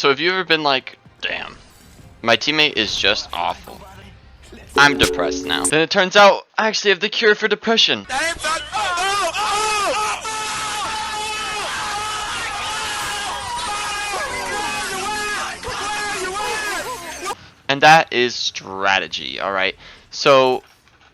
So have you ever been like, damn, my teammate is just awful. I'm depressed now. Then it turns out I actually have the cure for depression. And that is strategy, alright? So,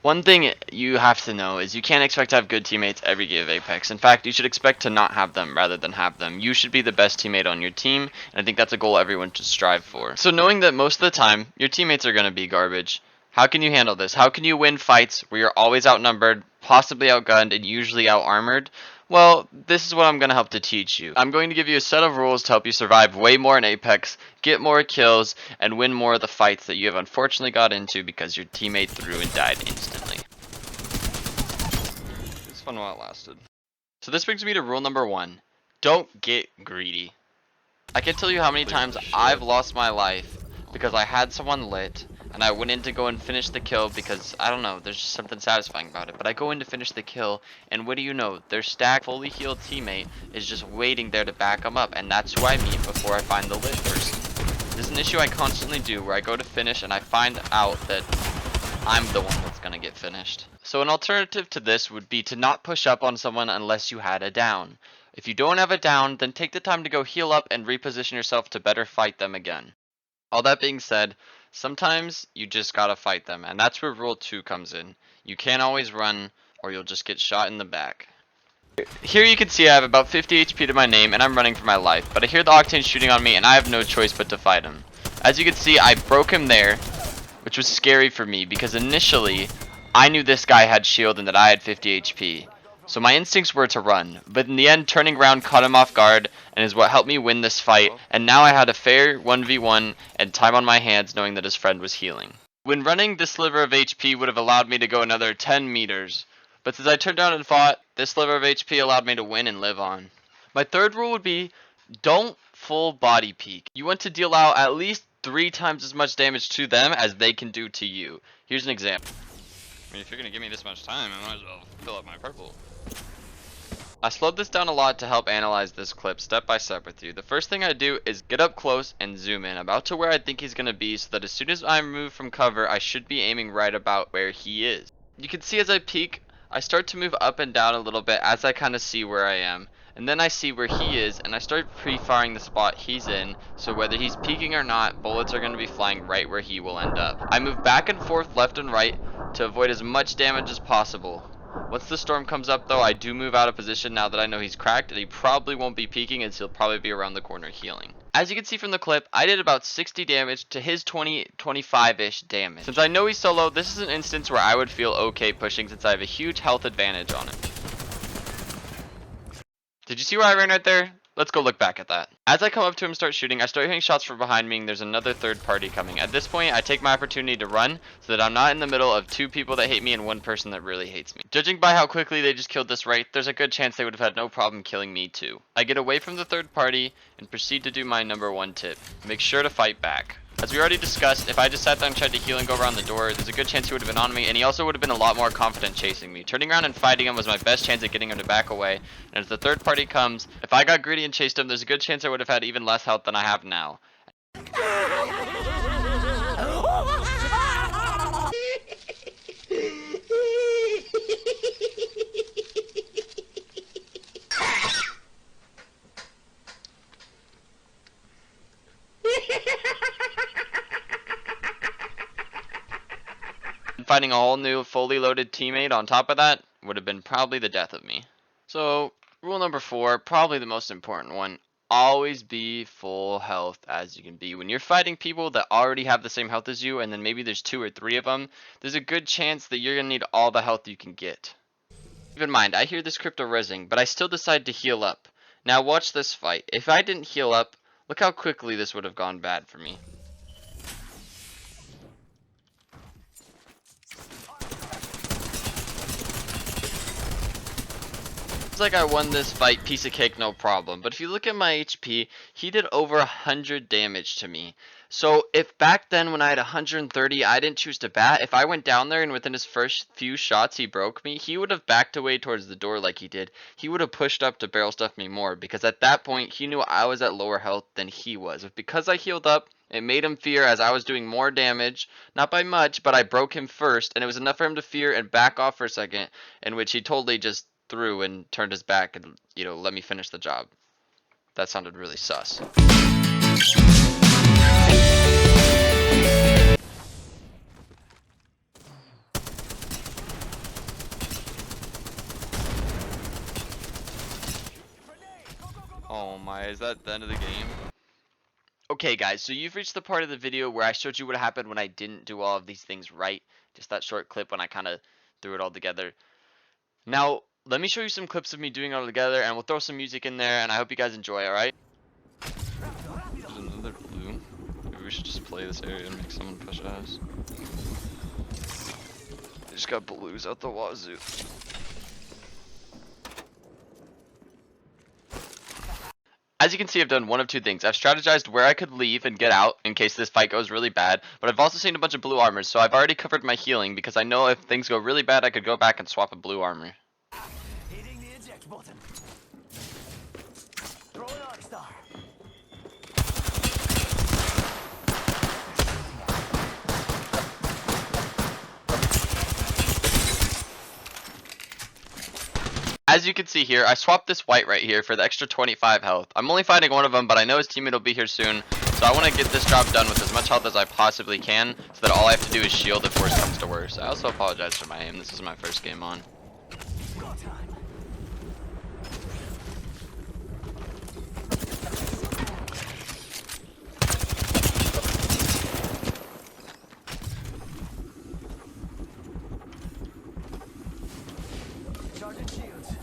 one thing you have to know is you can't expect to have good teammates every game of Apex. In fact, you should expect to not have them rather than have them. You should be the best teammate on your team, and I think that's a goal everyone should strive for. So knowing that most of the time, your teammates are going to be garbage, how can you handle this? How can you win fights where you're always outnumbered, possibly outgunned, and usually out-armored? Well, this is what I'm going to help to teach you. I'm going to give you a set of rules to help you survive way more in Apex, get more kills, and win more of the fights that you have unfortunately got into because your teammate threw and died instantly. It was fun while it lasted. So this brings me to rule number 1. Don't get greedy. I can't tell you how many times I've lost my life because I had someone lit and I went in to go and finish the kill because, I don't know, there's just something satisfying about it. But I go in to finish the kill, and what do you know? Their stacked, fully healed teammate is just waiting there to back them up, and that's who I meet before I find the lit person. This is an issue I constantly do where I go to finish and I find out that I'm the one that's going to get finished. So an alternative to this would be to not push up on someone unless you had a down. If you don't have a down, then take the time to go heal up and reposition yourself to better fight them again. All that being said, sometimes you just gotta fight them, and that's where rule 2 comes in. You can't always run, or you'll just get shot in the back. Here you can see I have about 50 HP to my name, and I'm running for my life, but I hear the Octane shooting on me, and I have no choice but to fight him. As you can see, I broke him there, which was scary for me, because initially, I knew this guy had shield and that I had 50 HP. So my instincts were to run, but in the end, turning around caught him off guard and is what helped me win this fight, and now I had a fair 1v1 and time on my hands knowing that his friend was healing. When running, this sliver of HP would have allowed me to go another 10 meters, but since I turned around and fought, this sliver of HP allowed me to win and live on. My third rule would be, don't full body peek. You want to deal out at least 3 times as much damage to them as they can do to you. Here's an example. I mean, if you're going to give me this much time, I might as well fill up my purple. I slowed this down a lot to help analyze this clip step by step with you. The first thing I do is get up close and zoom in about to where I think he's going to be so that as soon as I move from cover, I should be aiming right about where he is. You can see as I peek, I start to move up and down a little bit as I kind of see where I am. And then I see where he is and I start pre-firing the spot he's in, so whether he's peeking or not, bullets are going to be flying right where he will end up. I move back and forth left and right to avoid as much damage as possible. Once the storm comes up though, I do move out of position now that I know he's cracked, and he probably won't be peeking as he'll probably be around the corner healing. As you can see from the clip, I did about 60 damage to his 25-ish damage. Since I know he's solo, this is an instance where I would feel okay pushing since I have a huge health advantage on him. Did you see where I ran right there? Let's go look back at that. As I come up to him and start shooting, I start hearing shots from behind me and there's another third party coming. At this point, I take my opportunity to run so that I'm not in the middle of 2 people that hate me and 1 person that really hates me. Judging by how quickly they just killed this right, there's a good chance they would have had no problem killing me too. I get away from the third party and proceed to do my number 1 tip. Make sure to fight back. As we already discussed, if I just sat there and tried to heal and go around the door, there's a good chance he would have been on me, and he also would have been a lot more confident chasing me. Turning around and fighting him was my best chance at getting him to back away, and as the third party comes, if I got greedy and chased him, there's a good chance I would have had even less health than I have now. Finding a whole new fully loaded teammate on top of that would have been probably the death of me. So rule number 4, probably the most important one, always be full health as you can be. When you're fighting people that already have the same health as you, and then maybe there's 2 or 3 of them, there's a good chance that you're gonna need all the health you can get. Keep in mind, I hear this crypto rezzing, but I still decide to heal up. Now watch this fight. If I didn't heal up, look how quickly this would have gone bad for me. It's like I won this fight, piece of cake, no problem. But if you look at my HP, he did over 100 damage to me. So if back then when I had 130, I didn't choose to bat, if I went down there and within his first few shots he broke me, he would have backed away towards the door like he did. He would have pushed up to barrel stuff me more, because at that point he knew I was at lower health than he was. Because I healed up, it made him fear as I was doing more damage, not by much, but I broke him first, and it was enough for him to fear and back off for a second, in which he totally just threw and turned his back and, you know, let me finish the job. That sounded really sus. Oh my, is that the end of the game? Okay guys, so you've reached the part of the video where I showed you what happened when I didn't do all of these things right. Just that short clip when I kind of threw it all together. Now, let me show you some clips of me doing it all together, and we'll throw some music in there, and I hope you guys enjoy, alright? There's another blue. Maybe we should just play this area and make someone push us. They just got blues out the wazoo. As you can see, I've done one of two things. I've strategized where I could leave and get out in case this fight goes really bad, but I've also seen a bunch of blue armors, so I've already covered my healing because I know if things go really bad, I could go back and swap a blue armor. Hitting the eject button. Throw an arc star. As you can see here, I swapped this white right here for the extra 25 health. I'm only fighting one of them, but I know his teammate will be here soon, so I want to get this job done with as much health as I possibly can, so that all I have to do is shield if worse comes to worse. I also apologize for my aim. This is my first game on. Go time. Charging shields.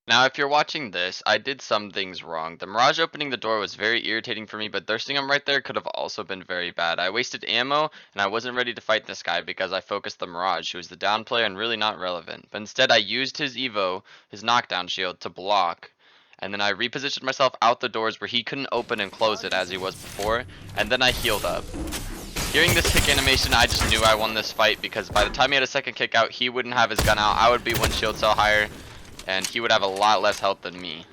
Now, if you're watching this, I did some things wrong. The Mirage opening the door was very irritating for me, but thirsting him right there could have also been very bad. I wasted ammo, and I wasn't ready to fight this guy because I focused the Mirage, who was the down player and really not relevant. But instead, I used his Evo, his knockdown shield, to block, and then I repositioned myself out the doors where he couldn't open and close it as he was before, and then I healed up. Hearing this kick animation, I just knew I won this fight because by the time he had a second kick out, he wouldn't have his gun out. I would be one shield cell higher, and he would have a lot less health than me.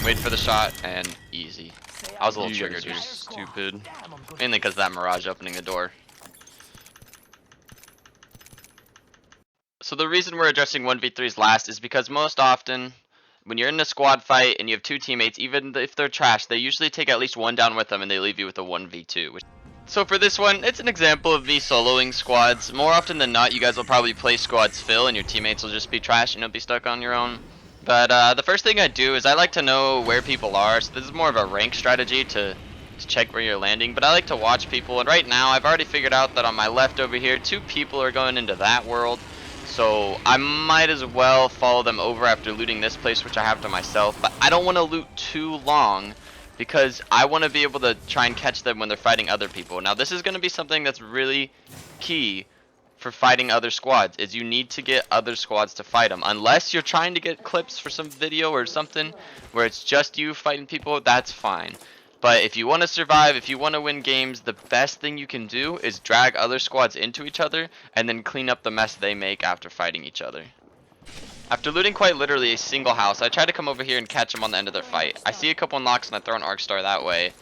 Wait for the shot, and easy. I was a little triggered, you're stupid. Mainly because of that Mirage opening the door. So the reason we're addressing 1v3's last is because most often, when you're in a squad fight and you have two teammates, even if they're trash, they usually take at least one down with them and they leave you with a 1v2. So for this one, it's an example of me soloing squads. More often than not, you guys will probably play squads fill and your teammates will just be trash and you'll be stuck on your own. But the first thing I do is I like to know where people are. So this is more of a rank strategy to check where you're landing. But I like to watch people, and right now I've already figured out that on my left over here, 2 people are going into that world. So I might as well follow them over after looting this place, which I have to myself. But I don't want to loot too long, because I want to be able to try and catch them when they're fighting other people. Now this is going to be something that's really key for fighting other squads, is you need to get other squads to fight them. Unless you're trying to get clips for some video or something where it's just you fighting people, that's fine. But if you want to survive, if you want to win games, the best thing you can do is drag other squads into each other and then clean up the mess they make after fighting each other. After looting quite literally a single house, I try to come over here and catch them on the end of their fight. I see a couple knocks and I throw an arc star that way.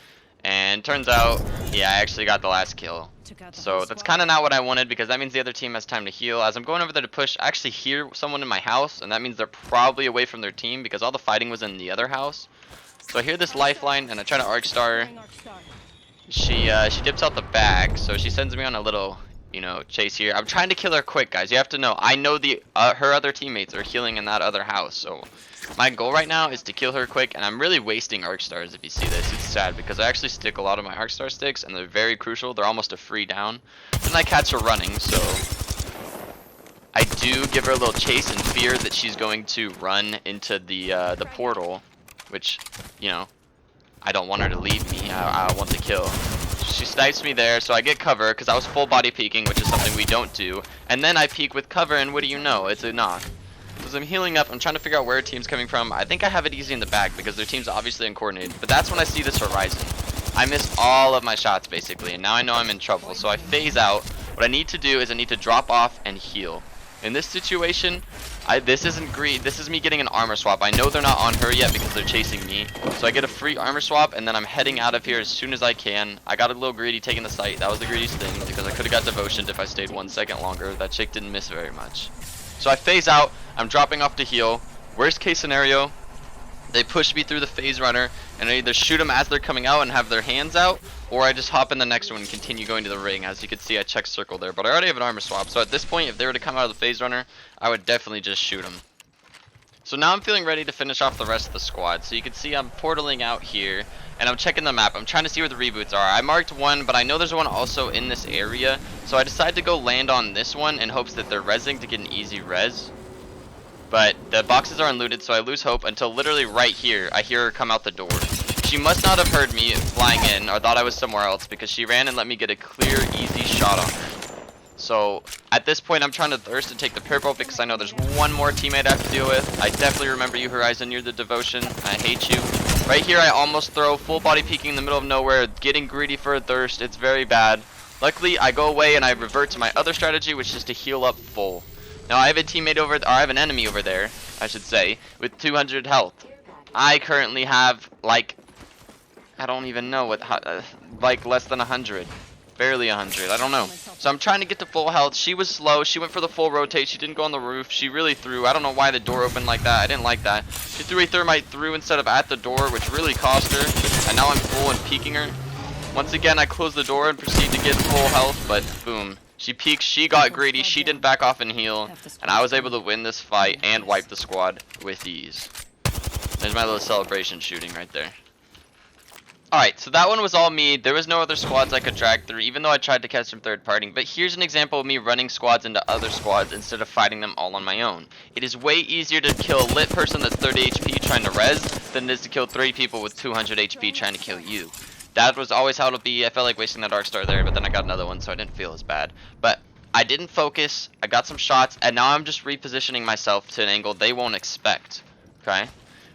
And turns out, yeah, I actually got the last kill. So that's kind of not what I wanted, because that means the other team has time to heal. As I'm going over there to push, I actually hear someone in my house, and that means they're probably away from their team because all the fighting was in the other house. So I hear this lifeline and I try to arc star. She dips out the back, so she sends me on a little, you know, chase here. I'm trying to kill her quick, guys. You have to know, I know the her other teammates are healing in that other house, so my goal right now is to kill her quick, and I'm really wasting arc stars. If you see this, it's sad because I actually stick a lot of my arc star sticks and they're very crucial. They're almost a free down. Then I catch her running, so I do give her a little chase and fear that she's going to run into the portal, which, you know, I don't want her to leave me. I want the kill. She snipes me there, so I get cover because I was full body peeking, which is something we don't do. And then I peek with cover, and what do you know? It's a knock. So as I'm healing up, I'm trying to figure out where a team's coming from. I think I have it easy in the back because their team's obviously uncoordinated. But that's when I see this horizon. I missed all of my shots basically, and now I know I'm in trouble. So I phase out. What I need to do is I need to drop off and heal. In this situation, this isn't greed. This is me getting an armor swap. I know they're not on her yet because they're chasing me. So I get a free armor swap, and then I'm heading out of here as soon as I can. I got a little greedy taking the site. That was the greediest thing because I could have got devotioned if I stayed 1 second longer. That chick didn't miss very much. So I phase out. I'm dropping off to heal. Worst case scenario, they push me through the phase runner, and I either shoot them as they're coming out and have their hands out, or I just hop in the next one and continue going to the ring. As you can see, I checked circle there, but I already have an armor swap. So at this point, if they were to come out of the phase runner, I would definitely just shoot them. So now I'm feeling ready to finish off the rest of the squad. So you can see I'm portaling out here, and I'm checking the map. I'm trying to see where the reboots are. I marked one, but I know there's one also in this area. So I decided to go land on this one in hopes that they're rezzing to get an easy res. But the boxes are unlooted, so I lose hope until literally right here, I hear her come out the door. She must not have heard me flying in or thought I was somewhere else because she ran and let me get a clear, easy shot on her. So at this point, I'm trying to thirst to take the purple because I know there's one more teammate I have to deal with. I definitely remember you, Horizon. You're the devotion. I hate you. Right here, I almost throw full body peeking in the middle of nowhere, getting greedy for a thirst. It's very bad. Luckily, I go away and I revert to my other strategy, which is to heal up full. Now I have a teammate over, or I have an enemy over there, I should say, with 200 health. I currently have like, I don't even know what, like less than 100, barely 100. I don't know. So I'm trying to get to full health. She was slow. She went for the full rotate. She didn't go on the roof. She really threw. I don't know why the door opened like that. I didn't like that. She threw a thermite through instead of at the door, which really cost her. And now I'm full and peeking her. Once again, I close the door and proceed to get full health, but boom. She peeked, she got greedy, she didn't back off and heal, and I was able to win this fight and wipe the squad with ease. There's my little celebration shooting right there. Alright, so that one was all me. There was no other squads I could drag through, even though I tried to catch some third partying. But here's an example of me running squads into other squads instead of fighting them all on my own. It is way easier to kill a lit person that's 30 HP trying to res than it is to kill 3 people with 200 HP trying to kill you. That was always how it'll be. I felt like wasting that arc star there, but then I got another one, so I didn't feel as bad. But I didn't focus. I got some shots, and now I'm just repositioning myself to an angle they won't expect. Okay?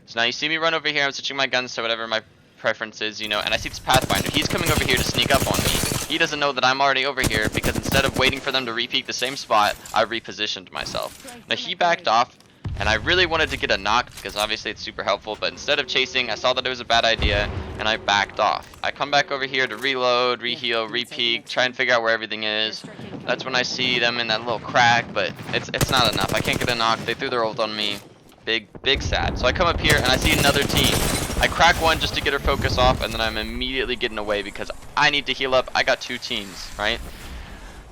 So now you see me run over here. I'm switching my guns to whatever my preference is, you know, and I see this Pathfinder. He's coming over here to sneak up on me. He doesn't know that I'm already over here because instead of waiting for them to repeat the same spot, I repositioned myself. Now he backed off. And I really wanted to get a knock because obviously it's super helpful, but instead of chasing, I saw that it was a bad idea and I backed off. I come back over here to reload, reheal, repeak, try and figure out where everything is. That's when I see them in that little crack, but it's not enough. I can't get a knock. They threw their ult on me. Big sad. So I come up here and I see another team. I crack one just to get her focus off, and then I'm immediately getting away because I need to heal up. I got 2 teams, right?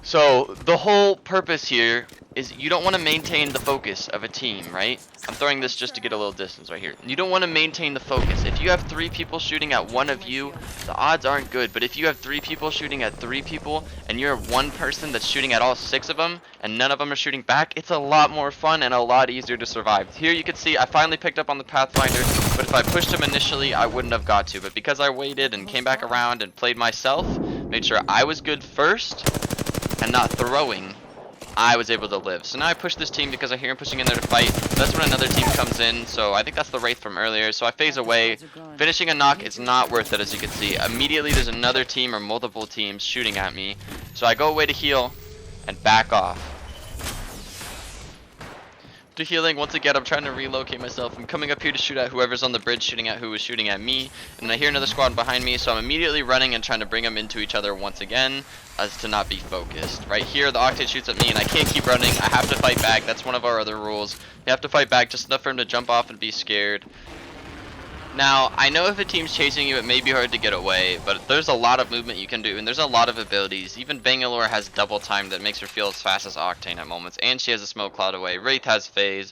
So the whole purpose here is you don't want to maintain the focus of a team, right? I'm throwing this just to get a little distance right here. You don't want to maintain the focus. If you have 3 people shooting at one of you, the odds aren't good. But if you have 3 people shooting at 3 people and you're one person that's shooting at all 6 of them and none of them are shooting back, it's a lot more fun and a lot easier to survive. Here you can see I finally picked up on the Pathfinder, but if I pushed him initially, I wouldn't have got to. But because I waited and came back around and played myself, made sure I was good first and not throwing, I was able to live. So now I push this team because I hear him pushing in there to fight. That's when another team comes in, so I think that's the Wraith from earlier. So I phase away. Finishing a knock is not worth it, as you can see. Immediately there's another team or multiple teams shooting at me. So I go away to heal and back off. To healing, once again I'm trying to relocate myself. I'm coming up here to shoot at whoever's on the bridge shooting at who was shooting at me, and I hear another squad behind me, so I'm immediately running and trying to bring them into each other once again, as to not be focused. Right here the Octane shoots at me and I can't keep running. I have to fight back. That's one of our other rules. You have to fight back just enough for him to jump off and be scared. Now, I know if a team's chasing you, it may be hard to get away, but there's a lot of movement you can do, and there's a lot of abilities. Even Bangalore has double time that makes her feel as fast as Octane at moments, and she has a smoke cloud away. Wraith has phase.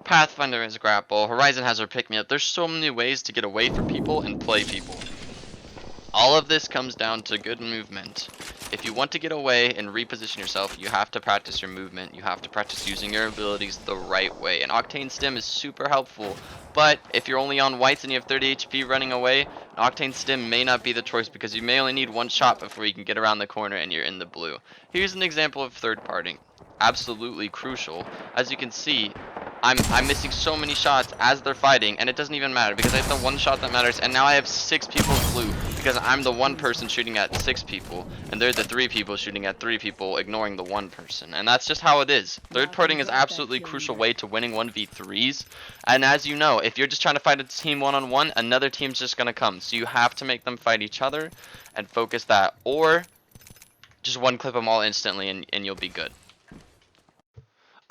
Pathfinder has grapple. Horizon has her pick me up. There's so many ways to get away from people and play people. All of this comes down to good movement. If you want to get away and reposition yourself, you have to practice your movement. You have to practice using your abilities the right way. And Octane Stim is super helpful. But if you're only on whites and you have 30 HP running away, Octane Stim may not be the choice because you may only need one shot before you can get around the corner and you're in the blue. Here's an example of third party. Absolutely crucial. As you can see, I'm missing so many shots as they're fighting, and it doesn't even matter because I hit the one shot that matters, and now I have 6 people blue because I'm the one person shooting at 6 people, and they're the 3 people shooting at 3 people, ignoring the one person. And that's just how it is. Third partying is absolutely crucial way to winning 1v3s. And as you know, if you're just trying to fight a team one-on-one, another team's just gonna come. So you have to make them fight each other and focus that, or just one clip them all instantly and you'll be good.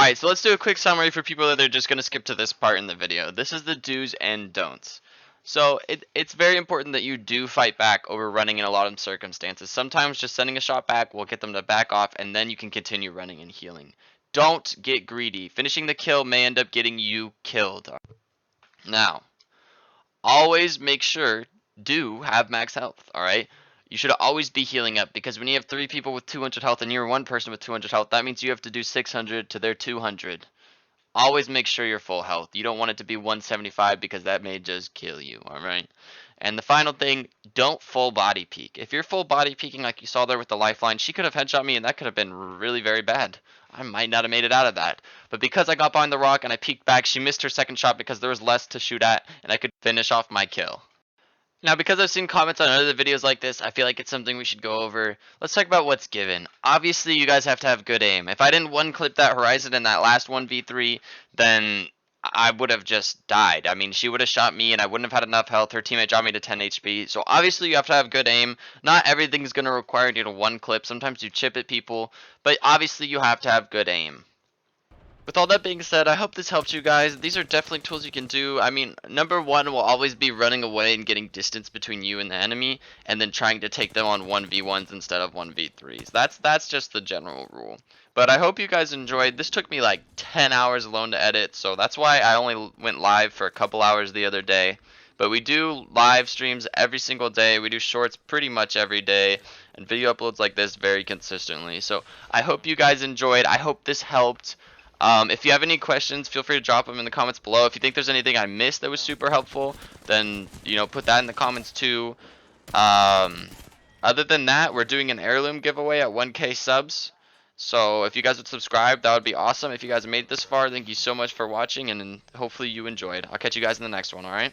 Alright, so let's do a quick summary for people that are just going to skip to this part in the video. This is the do's and don'ts. So it's very important that you do fight back over running in a lot of circumstances. Sometimes just sending a shot back will get them to back off, and then you can continue running and healing. Don't get greedy. Finishing the kill may end up getting you killed. Now, always make sure, do have max health, alright? You should always be healing up, because when you have 3 people with 200 health and you're one person with 200 health, that means you have to do 600 to their 200. Always make sure you're full health. You don't want it to be 175 because that may just kill you, alright? And the final thing, don't full body peek. If you're full body peeking like you saw there with the lifeline, she could have headshot me and that could have been really very bad. I might not have made it out of that. But because I got behind the rock and I peeked back, she missed her second shot because there was less to shoot at and I could finish off my kill. Now, because I've seen comments on other videos like this, I feel like it's something we should go over. Let's talk about what's given. Obviously, you guys have to have good aim. If I didn't one-clip that Horizon in that last 1v3, then I would have just died. I mean, she would have shot me and I wouldn't have had enough health. Her teammate dropped me to 10 HP. So obviously, you have to have good aim. Not everything's going to require you to one-clip. Sometimes you chip at people. But obviously, you have to have good aim. With all that being said, I hope this helped you guys. These are definitely tools you can do. I mean, number one will always be running away and getting distance between you and the enemy, and then trying to take them on 1v1s instead of 1v3s. That's just the general rule. But I hope you guys enjoyed. This took me like 10 hours alone to edit, so that's why I only went live for a couple hours the other day. But we do live streams every single day. We do shorts pretty much every day, and video uploads like this very consistently. So I hope you guys enjoyed. I hope this helped. If you have any questions, feel free to drop them in the comments below. If you think there's anything I missed that was super helpful, then, you know, put that in the comments too. Other than that, we're doing an heirloom giveaway at 1K subs. So if you guys would subscribe, that would be awesome. If you guys made it this far, thank you so much for watching, and hopefully you enjoyed. I'll catch you guys in the next one, alright?